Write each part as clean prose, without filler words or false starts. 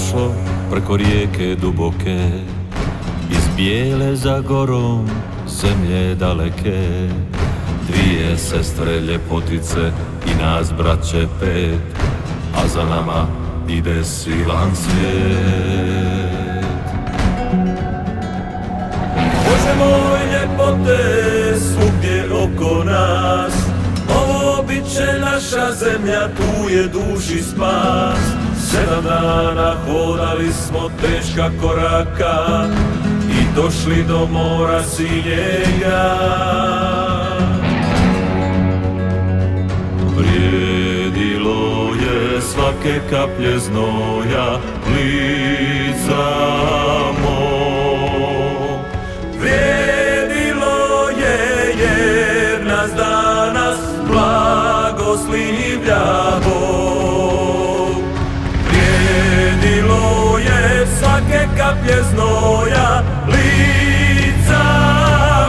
prošlo preko rijeke duboke, iz bijele za gorom zemlje daleke. Dvije sestre ljepotice i nas braće pet, a za nama ide silan svijet. Bože moj, ljepote svugdje oko nas, ovo bit će naša zemlja, tu je duši spas. 7 dana hodali smo teška koraka i došli do mora sinjega. Vrijedilo je svake kaplje znoja lica mog. Vrijedilo je jer nas danas blagoslivlja Bog. Vrijedilo je svake kaplje znoja lica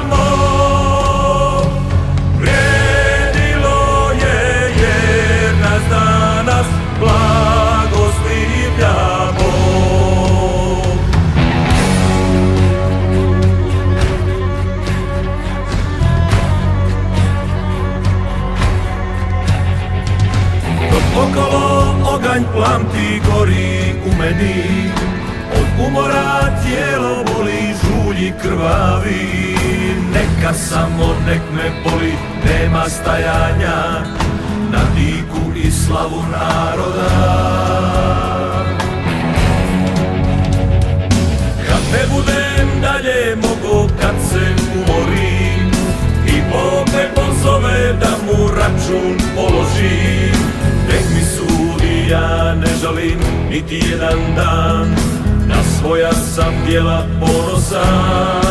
mog. Vrijedilo je jer nas danas blagoslivlja Bog. Dok okolo oganj plamti gori u meni, od umora tijelo boli, žulji krvavi. Neka samo nek me boli, nema stajanja na diku i slavu naroda. Kad ne budem dalje mogo, kad se umorim i Bog me pozove da mu račun položim, nek mi sudi, ja ne žalim niti jedan dan, na svoja sam djela ponosan.